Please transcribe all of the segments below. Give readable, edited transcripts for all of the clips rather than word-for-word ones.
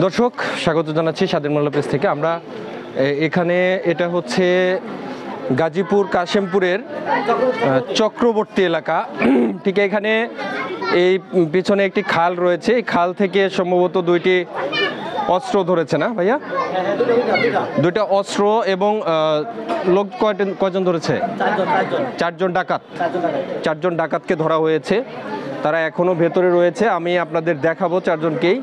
দর্শক স্বাগত জানাচ্ছি স্বাধীন বাংলা পেজ থেকে। আমরা এখানে এটা হচ্ছে গাজীপুর কাশেমপুরের চক্রবর্তী এলাকা। ঠিক এখানে এই পিছনে একটি খাল রয়েছে, এই খাল থেকে সম্ভবত দুইটি অস্ত্র ধরেছে না ভাইয়া? দুইটা অস্ত্র এবং লোক কয়জন ধরেছে? চারজন ডাকাতকে ধরা হয়েছে। তারা এখনো ভেতরে রয়েছে। আমি আপনাদের দেখাবো চারজনকেই।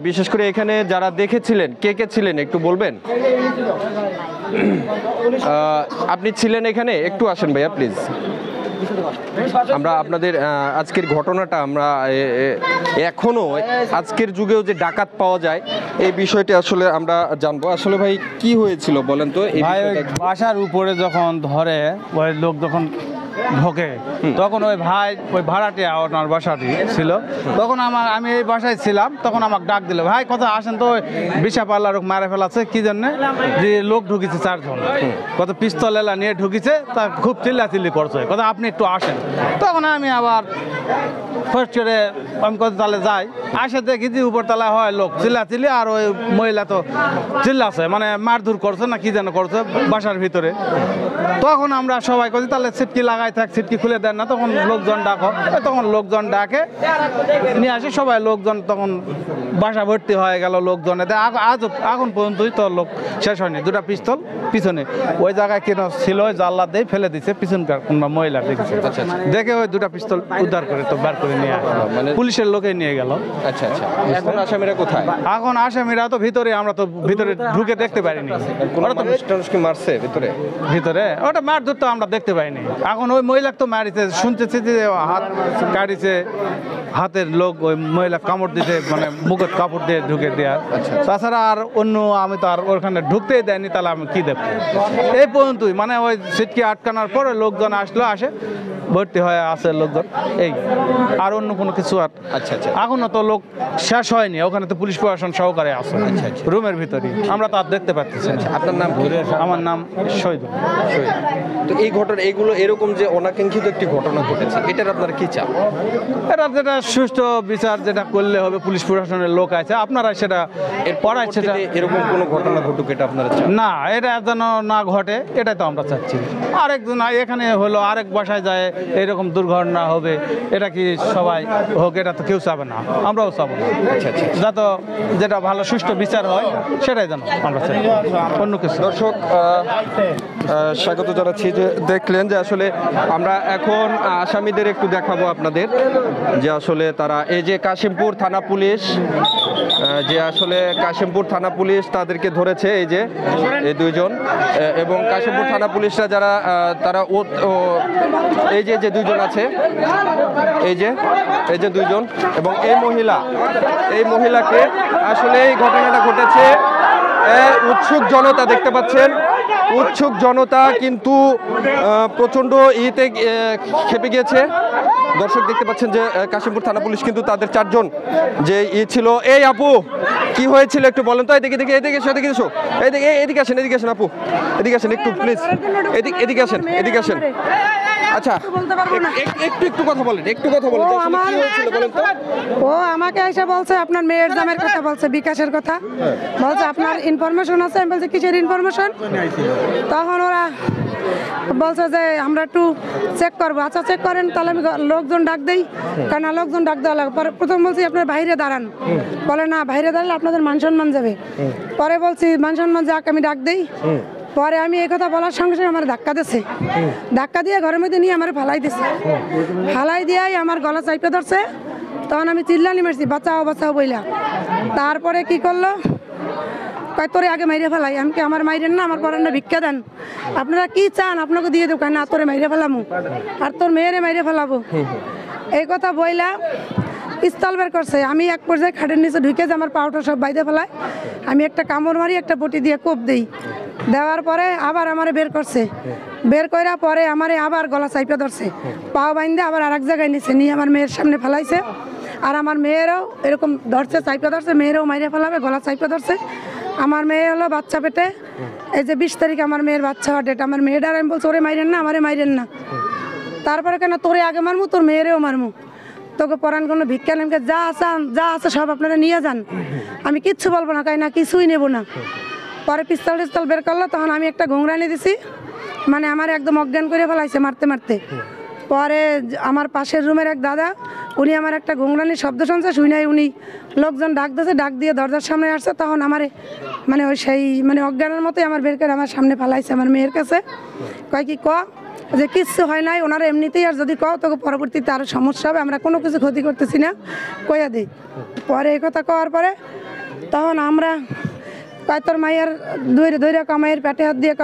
বিশেষ করে এখানে যারা দেখেছিলেন, কে কে ছিলেন একটু বলবেন? আপনি ছিলেন এখানে, একটু আসেন ভাইয়া প্লিজ। আমরা আপনাদের আজকের ঘটনাটা আমরা এখনো আজকের যুগেও যে ডাকাত পাওয়া যায় এই বিষয়টি আসলে আমরা জানবো। আসলে ভাই কি হয়েছিল বলেন তো? ভাই বাসার উপরে যখন ধরে ওই লোক যখন ঢোকে তখন ওই ভাই ওই ভাড়াটিয়া ওনার বাসাটি ছিল, তখন আমি এই বাসায় ছিলাম, তখন আমাকে ডাক দিল, ভাই কোথায় আসেন তো, বিশা পাল্লা রোগ মারে ফেলাচ্ছে কি জন্যে, যে লোক ঢুকিছে 4 জন, কত পিস্তল এলা নিয়ে ঢুকিছে, তা খুব চিল্লাচিল্লি করছে, কথা আপনি একটু আসেন। তখন আমি আবার ফার্স্ট করে আমি কত তালে যাই, আসে দেখি যে উপরতলা হয় লোক চিল্লাচিল্লি, আর ওই মহিলা তো চিল্লাছে, মানে মারধর করছে না কি যেন করছে বাসার ভিতরে। তখন আমরা সবাই করি তাহলে ছিটকি লাগাই থাক, ছিটকি খুলে দেন না, তখন লোকজন ডাকো, তখন লোকজন ডাকে নিয়ে আসে সবাই, লোকজন তখন বাসা ভর্তি হয়ে গেল লোকজনে। আজ এখন পর্যন্তই তো লোক শেষ হয়নি। 2টা পিস্তল পিছনে ওই জায়গায় কেন ছিল, জানলা দিয়ে ফেলে দিচ্ছে, পিছনকার কোন মহিলা দেখেছে, দেখে ওই 2টা পিস্তল উদ্ধার করে তো বার করে নিয়ে আসলো, মানে পুলিশের লোকে নিয়ে গেল। আচ্ছা আচ্ছা, এখন আসামিরা কোথায়? এখন আসামিরা তো ভিতরে, আমরা তো ভিতরে ঢুকে দেখতে পারিনি। মারছে ভিতরে ওটা মারধর তো আমরা দেখতে পাইনি। এখন ওই মহিলা তো মারিছে, শুনতেছি যে হাত কাটিছে, হাতের লোক ওই মহিলা কামড় দিতে, মানে মুখের কাপড় দিয়ে ঢুকে দেওয়ার। তাছাড়া আর অন্য আমি তো আর ওখানে ঢুকতেই দেয়নি, তাহলে আমি কি দেখবো? এই পর্যন্তই, মানে ওই সিটকে আটকানোর পরে লোকজন আসে ভর্তি হয়ে আছে লোকজন, এই আর অন্য কোনো কিছু আর। আচ্ছা আচ্ছা, এখনো তো লোক শেষ হয়নি, ওখানে তো পুলিশ প্রশাসন সহকারে আছে রুমের ভিতরে, আমরা তো আর দেখতে পাচ্ছি। আপনার নাম? আমার নাম শহীদুল। তো এই ঘটনা, এগুলো এরকম যে অনাকাঙ্ক্ষিত একটি ঘটনা ঘটেছে, এটার আপনার কি চাপ? এটা যেটা সুষ্ঠু বিচার যেটা করলে হবে, পুলিশ প্রশাসনের লোক আছে, আপনারা সেটা এর পরে সেটা এরকম কোনো ঘটনা ঘটুক এটা আপনারা চান না? এটা যেন না ঘটে, এটাই তো আমরা চাচ্ছি। আরেকজন এখানে হলো, আরেক বাসায় যায় এরকম দুর্ঘটনা হবে, এটা কি সবাই হোক? এটা তো কেউ চাবে না, আমরাও চাবো না। আচ্ছা আচ্ছা, যাতে যেটা ভালো সুষ্ঠু বিচার হয় সেটাই যেন আমরা চাই, অন্য কিছু। দর্শক স্বাগত জানাচ্ছি। যে দেখলেন যে আসলে আমরা এখন আসামিদের একটু দেখাবো আপনাদের, যে আসলে তারা এই যে কাশিমপুর থানা পুলিশ, যে আসলে কাশিমপুর থানা পুলিশ তাদেরকে ধরেছে, এই যে এই 2 জন, এবং কাশিমপুর থানা পুলিশরা যারা তারা এই যে 2 জন আছে, এই যে 2 জন, এবং এই মহিলাকে আসলে এই ঘটনাটা ঘটেছে। উৎসুক জনতা দেখতে পাচ্ছেন, উৎসুক জনতা কিন্তু প্রচণ্ড ইতে খেপে গিয়েছে। দর্শক দেখতে পাচ্ছেন যে কাশিমপুর থানা পুলিশ কিন্তু তাদের 4 জন যে ছিল। এই আপু কি হয়েছিল একটু বলেন তো? এদিকে এসো, এদিকে আসেন আপু, এদিকে আসেন একটু প্লিজ, এদিকে আসেন। আচ্ছা একটু কথা বলেন, ও আমাকে এসে বলছে আপনার মেয়ের দামের কথা বলছে, বিকাশের কথা বলছে, আপনার ইনফরমেশন আছে। আমি বলছি কিসের ইনফরমেশন? তখন ওরা বলছে যে আমরা একটু চেক করবো। আচ্ছা চেক করেন, তাহলে আমি লোকজন ডাক দিই, কারণ লোকজন ডাক দেওয়া লাগে। পরে প্রথম বলছি আপনার বাইরে দাঁড়ান, বলে না বাইরে দাঁড়ালে আপনাদের মান সম্মান যাবে। পরে বলছি মান সম্মান যাক, আমি ডাক দিই। পরে আমি এই কথা বলার সঙ্গে সঙ্গে আমার ধাক্কা দিচ্ছে, ধাক্কা দিয়ে ঘরের মধ্যে নিয়ে আমার ফালাই দিছে, ফালাই দিয়ে আমার গলা চাইপে ধরছে। তখন আমি চিল্লানি মারছি, বাঁচাও বইলা। তারপরে কি করলো, কয় তোরে আগে মাইরে ফেলাই। আমি কি আমার মাইরেন না, আমার পরেন না, ভিক্ষা দেন, আপনারা কি চান আপনাকে দিয়ে দেবো, না তোরে মাইরে ফেলামু আর তোর মেয়েরে মাইরে ফেলাবো। এই কথা বইলা পিস্তল বের করছে। আমি এক পর্যায়ে খাটের নিচে ঢুকে যে আমার পাউটা সব বাইরে ফেলায়, আমি একটা কামড় মারি, একটা বটি দিয়ে কোপ দিই। দেওয়ার পরে আবার আমারে বের করছে, বের কইরা পরে আমারে আবার গলা চাইপে ধরছে, পাও বাইন্দে আবার আরেক জায়গায় নিচে নিয়ে আমার মেয়ের সামনে ফেলাইছে। আর আমার মেয়েরও এরকম ধরছে, চাইপে ধরছে, মেয়েরও মাইরে ফেলাবে, গলা চাইপে ধরছে। আমার মেয়ে হলো বাচ্চা পেটে, এই যে 20 তারিখ আমার মেয়ের বাচ্চা হওয়ার ডেট। আমার মেয়েটার আমি বলছি ওরে মাইরেন না, আমারে মাইরেন না। তারপরে কেন তোরে আগে মারমু, তোর মেয়েরেও মারমু। তোকে পরান কোনো ভিক্ষা নেমকে যা আছে সব আপনারা নিয়ে যান, আমি কিচ্ছু বলবো না, কাই না কিছুই নেব না। পরে পিস্তল টিস্তল বের করলো, তখন আমি একটা ঘুংরানি দিছি, মানে আমার একদম অজ্ঞান করে ফেলাইছে মারতে মারতে। পরে আমার পাশের রুমের এক দাদা, উনি আমার একটা ঘুংরানির শব্দ শুনছে, শুই নাই উনি লোকজন ডাক দিয়েছে, ডাক দিয়ে দরজার সামনে আসছে, তখন আমারে মানে ওই সেই মানে অজ্ঞানের মতোই আমার বের করে আমার সামনে ফেলাইছে আমার মেয়ের কাছে। কয় কি যে কিচ্ছু হয় নাই, ওনারা এমনিতেই, আর যদি কও তোকে পরবর্তীতে আরও সমস্যা হবে, আমরা কোনো কিছু ক্ষতি করতেছি না, কইয়া দিই। পরে এই কথা কওয়ার পরে তখন আমরা কয় তোর মাইয়ার দৈরে মায়ের পেটে হাত দিয়ে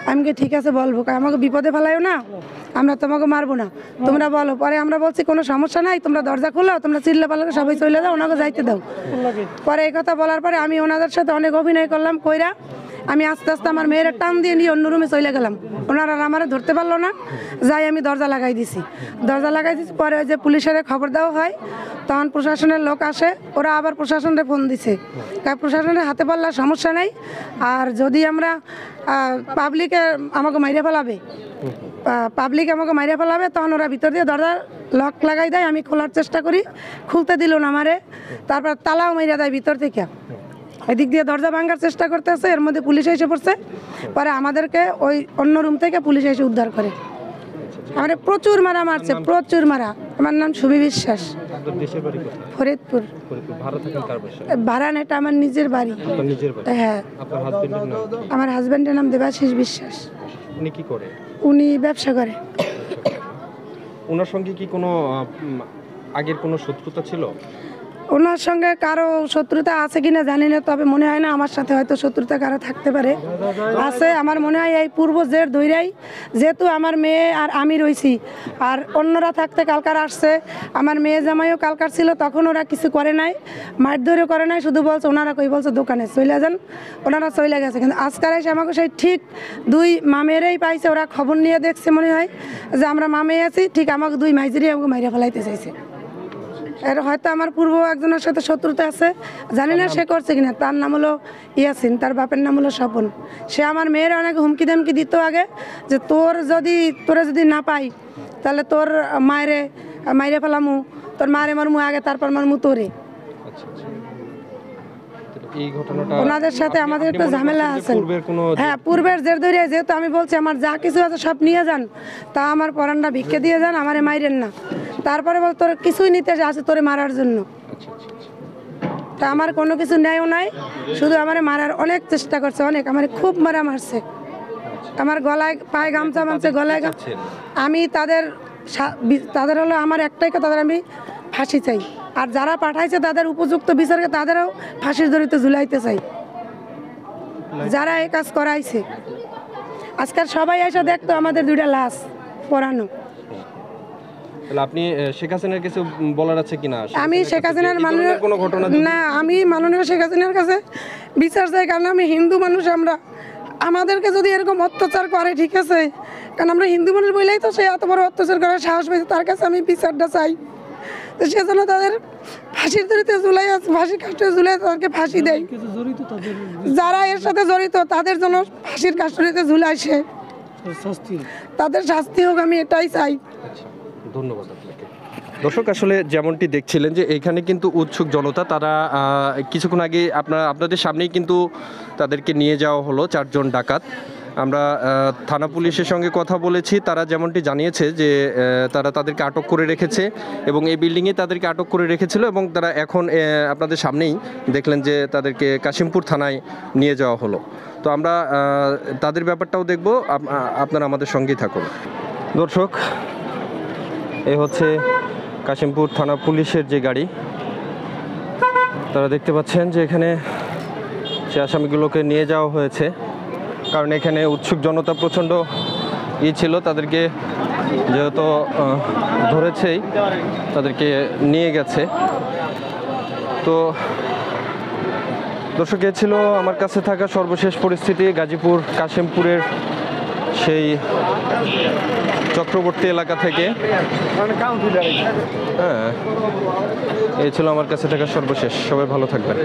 আমি কি ঠিক আছে বলবো, আমাকে বিপদে ফেলাইও না, আমরা তোমাকে মারবো না, তোমরা বলো। পরে আমরা বলছি কোনো সমস্যা নাই, তোমরা দরজা খুলো, তোমরা চিল্লা পাল্লা সবাই চলে যাও, ওনাকে যাইতে দাও। পরে এই কথা বলার পরে আমি ওনাদের সাথে অনেক অভিনয় করলাম, কইরা আমি আস্তে আস্তে আমার মেয়ের টান দিয়ে নিয়ে অন্য রুমে চলে গেলাম। ওনারা আমারে ধরতে পারলো না, যাই আমি দরজা লাগাই দিছি। পরে ওই যে পুলিশের খবর দেওয়া হয়, তখন প্রশাসনের লোক আসে, ওরা আবার প্রশাসনের ফোন দিছে, প্রশাসনের হাতে পারলে সমস্যা নাই, আর যদি আমরা পাবলিকে আমাকে মাইরে ফেলাবে, তখন ওরা ভিতর দিয়ে দরজা লক লাগাই দেয়। আমি খোলার চেষ্টা করি, খুলতে দিল না আমারে, তারপর তালাও মাইরা দেয় ভিতর থেকে। এদিক দিয়ে দরজা ভাঙার চেষ্টা করতেছে, এর মধ্যে পুলিশ এসে পড়ছে। পরে আমাদেরকে ওই অন্য রুম থেকে পুলিশ এসে উদ্ধার করে। আমার প্রচুর মারা মারছে, প্রচুর মারা। আমার নাম সুবি বিশ্বাস, ফরিদপুর। ভাড়া না, এটা আমার নিজের বাড়ি। হ্যাঁ, আমার হাজবেন্ডের নাম দেবাশিস বিশ্বাস। উনি কি করে? উনি ব্যবসা করে। ওনার সঙ্গে কি কোনো আগের কোনো শত্রুতা ছিল? ওনার সঙ্গে কারো শত্রুতা আছে কিনা জানি না, তবে মনে হয় না আমার সাথে হয়তো শত্রুতা কারো থাকতে পারে, আছে। আমার মনে হয় এই পূর্ব জের ধৈরাই, যেহেতু আমার মেয়ে আর আমি রয়েছি, আর অন্যরা থাকতে কালকার আসছে, আমার মেয়ে জামাইও কালকার ছিল, তখন ওরা কিছু করে নাই, মারধরও করে নাই, শুধু বলছে ওনারা কই বলছে দোকানে চলে যান, ওনারা চলে গেছে। কিন্তু আজকাল এসে আমাকে সেই ঠিক দুই মামেরেই পাইছে, ওরা খবর নিয়ে দেখছে মনে হয় যে আমরা মামে আছি, ঠিক আমাকে দুই মাইজেরই আমাকে মাইরে ফেলাইতে চাইছে। এর হয়তো আমার পূর্ব একজনের সাথে শত্রুতা আছে, জানি না সে করছে কিনা। তার নাম হলো ইয়াসিন, তার বাপের নাম হলো স্বপন। সে আমার মেয়ের অনেক হুমকি দামকি দিত আগে, যে তোরে যদি না পাই তাহলে তোর মায়েরে ফেলামু, তোর মারে মারমু আগে, তারপর মারমু তোরে। ওনাদের সাথে আমাদের একটু ঝামেলা আছে। হ্যাঁ, পূর্বের জের ধরে, যেহেতু আমি বলছি আমার যা কিছু আছে সব নিয়ে যান, তা আমার পরানটা ভিক্ষে দিয়ে যান, আমারে মাইরেন না। তারপরে বল তোর কিছুই নিতে আসে তোরে মারার জন্য, তা আমার কোনো কিছু নেয়ও নাই, শুধু আমারে মারার অনেক চেষ্টা করছে, অনেক আমারে খুব মারছে। আমার গলায় পায়ে গামছা বাঁধছে, গলায় আমি তাদের হলো আমার একটাই কথা, তাদের আমি ফাঁসি চাই, আর যারা পাঠাইছে তাদের উপযুক্ত বিচারকে তাদেরও ফাঁসির দড়িতে ঝুলাইতে চাই, যারা এই কাজ করাইছে। আজকাল সবাই এসে দেখতো আমাদের দুইটা লাশ পরানো। আপনি শেখ হাসিনার কিছু বলার আছে কিনা? আমি শেখ হাসিনার আমি মাননীয় শেখ হাসিনার কাছে বিচার চাই, কারণ আমি হিন্দু মানুষ। আমাদেরকে যদি এরকম অত্যাচার করে, ঠিক আছে, কারণ আমরা হিন্দু মানুষ বলেই তো সে এত বড় অত্যাচার করার সাহস পেয়েছে, তার কাছে আমি বিচারটা চাই। তো সেজন্য তাদের ফাঁসির দড়িতে ঝুলাই আছে, ফাঁসির কাষ্টে ঝুলাই তাদেরকে ফাঁসি দেয়, যারা এর সাথে জড়িত তাদের জন্য ফাঁসির কাষ্টে ঝুলাইছে, তাদের শাস্তি হোক, আমি এটাই চাই। ধন্যবাদ আপনাকে। দর্শক, আসলে যেমনটি দেখছিলেন যে এখানে কিন্তু উৎসুক জনতা, তারা কিছুক্ষণ আগে আপনাদের সামনেই কিন্তু তাদেরকে নিয়ে যাওয়া হলো, 4 জন ডাকাত। আমরা থানা পুলিশের সঙ্গে কথা বলেছি, তারা যেমনটি জানিয়েছে যে তারা তাদেরকে আটক করে রেখেছে এবং এই বিল্ডিংয়ে তাদেরকে আটক করে রেখেছিল, এবং তারা এখন আপনাদের সামনেই দেখলেন যে তাদেরকে কাশিমপুর থানায় নিয়ে যাওয়া হলো। তো আমরা তাদের ব্যাপারটাও দেখব, আপনারা আমাদের সঙ্গেই থাকুন। দর্শক, এই হচ্ছে কাশিমপুর থানা পুলিশের যে গাড়ি, তারা দেখতে পাচ্ছেন যে এখানে সে আসামিগুলোকে নিয়ে যাওয়া হয়েছে, কারণ এখানে উৎসুক জনতা প্রচণ্ড ছিল, তাদেরকে যেহেতু ধরেছেই তাদেরকে নিয়ে গেছে। তো দর্শক, এ ছিল আমার কাছে থাকা সর্বশেষ পরিস্থিতি গাজীপুর কাশিমপুরের সেই চক্রবর্তী এলাকা থেকে। হ্যাঁ, এই ছিল আমার কাছে থাকা সর্বশেষ। সবাই ভালো থাকবেন।